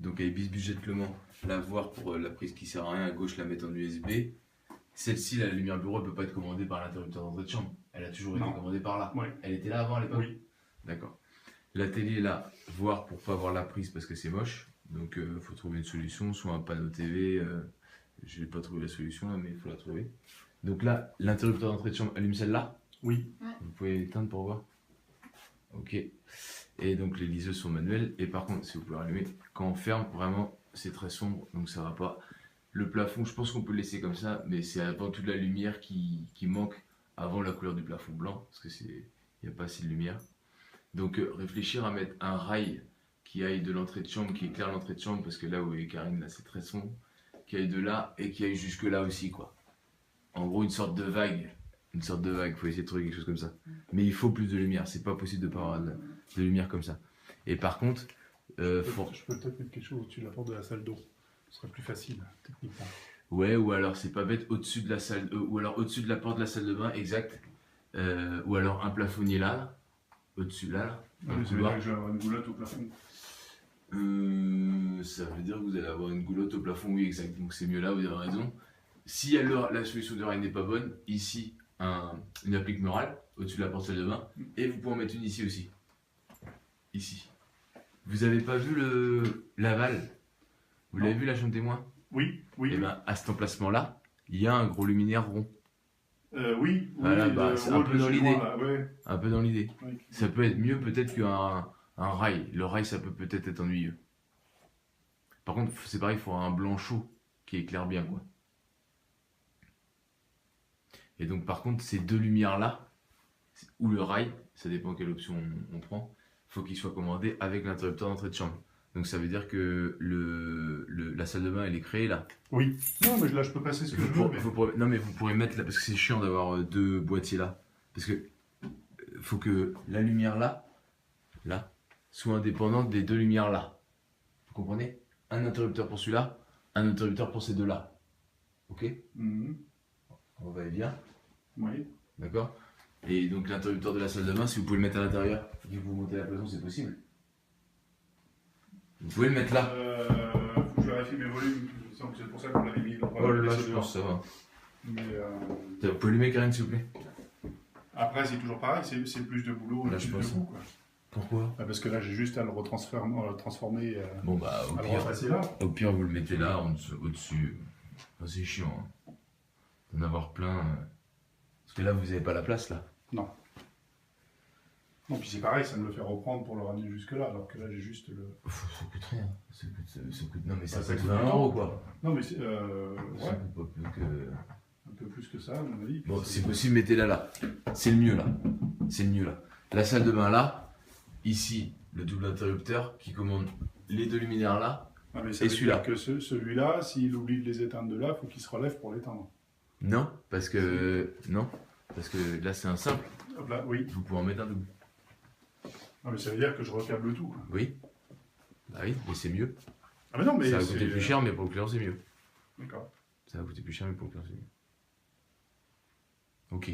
Donc elle budgétement la voir pour la prise qui sert à rien, à gauche la mettre en USB. Celle-ci, la lumière bureau, elle peut pas être commandée par l'interrupteur d'entrée de chambre. Elle a toujours été commandée par là. Ouais. Elle était là avant à l'époque. Oui. D'accord. La télé là, voir pour pas voir la prise parce que c'est moche. Donc faut trouver une solution, soit un panneau TV. Je vais pas trouver la solution là, mais il faut la trouver. Donc là, l'interrupteur d'entrée de chambre allume celle-là. Oui. Vous pouvez éteindre pour voir. Ok. Et donc les liseuses sont manuelles. Et par contre, si vous pouvez rallumer, quand on ferme, vraiment, c'est très sombre, donc ça va pas. Le plafond, je pense qu'on peut le laisser comme ça, mais c'est avant toute la lumière qui manque avant la couleur du plafond blanc, parce que il n'y a pas assez de lumière. Donc réfléchir à mettre un rail qui aille de l'entrée de chambre, qui éclaire l'entrée de chambre, parce que là où est Karine, là c'est très sombre, qui aille de là et qui aille jusque là aussi, quoi. En gros, une sorte de vague. Une sorte de vague, il faut essayer de trouver quelque chose comme ça. Mais il faut plus de lumière, c'est pas possible de pas avoir de lumière comme ça. Et par contre, Je peux peut-être mettre quelque chose au-dessus de la porte de la salle d'eau. Ce serait plus facile, techniquement. Ouais, ou alors c'est pas bête au-dessus de la salle, ou alors au-dessus de la porte de la salle de bain, exact. Ou alors un plafonnier là, au-dessus là. Ah, mais ça veut dire que je vais avoir une goulotte au plafond. Ça veut dire que vous allez avoir une goulotte au plafond, oui, exact. Donc c'est mieux là, vous avez raison. Si la solution de rail n'est pas bonne, ici, une applique murale au-dessus de la porte de salle de bain, et vous pouvez en mettre une ici aussi. Ici. Vous avez pas vu l'aval? Vous l'avez vu la chambre témoin? Oui, oui. Et bien à cet emplacement-là, il y a un gros luminaire rond. Oui, Voilà, bah, c'est un peu dans l'idée. Ouais. Un peu dans l'idée. Oui. Ça peut être mieux peut-être qu'un rail. Le rail, ça peut peut-être être ennuyeux. Par contre, c'est pareil, il faut un blanc chaud qui éclaire bien, quoi. Et donc, par contre, ces deux lumières-là, ou le rail, ça dépend quelle option on prend, il faut qu'ils soient commandés avec l'interrupteur d'entrée de chambre. Donc ça veut dire que la salle de bain, elle est créée là. Oui. Non, mais là, je peux passer ce que je veux. Non, mais vous pourrez mettre là, parce que c'est chiant d'avoir deux boîtiers là. Parce que faut que la lumière là, soit indépendante des deux lumières là. Vous comprenez? Un interrupteur pour celui-là, un interrupteur pour ces deux-là. Ok? On va et vient. Oui. D'accord? Et donc l'interrupteur de la salle de bain, si vous pouvez le mettre à l'intérieur et que vous montez la plafond, c'est possible. Vous pouvez le mettre là. Faut que je vérifie mes volumes. Je sens que c'est pour ça qu'on l'avait mis. Oh là, je pense que ça va. Mais Vous pouvez allumer Karine, s'il vous plaît? après, c'est toujours pareil, c'est plus de boulot. Là, je pense. Coup, quoi. Pourquoi? Parce que là, j'ai juste à le transformer. Bon, bah, au pire, vous le mettez là, au-dessus. Enfin, c'est chiant, hein. D'en avoir plein. Parce que là, vous n'avez pas la place, là. Non. Non, puis c'est pareil, ça me le fait reprendre pour le ramener jusque-là, alors que là, j'ai juste le. Ça coûte rien. Ça coûte... Non, mais ça Bah, coûte 20 € quoi. Non, mais Ça ouais. coûte pas plus que. Un peu plus que ça, à mon avis. Bon, c'est possible, mettez-la là. C'est le mieux là. C'est le mieux là. La salle de bain là. Ici, le double interrupteur qui commande les deux luminaires là. Ah, mais ça et veut celui-là. dire que celui-là, s'il oublie de les éteindre de là, il faut qu'il se relève pour l'éteindre. Non, parce que. Non. Parce que là, c'est un simple. Hop là, oui. Vous pouvez en mettre un double. Ah, mais ça veut dire que je recable tout. Oui. Bah oui, mais c'est mieux. Ah, mais non, mais. Ça va coûter plus cher, mais pour le client, c'est mieux. D'accord. Ça va coûter plus cher, mais pour le client, c'est mieux. Ok.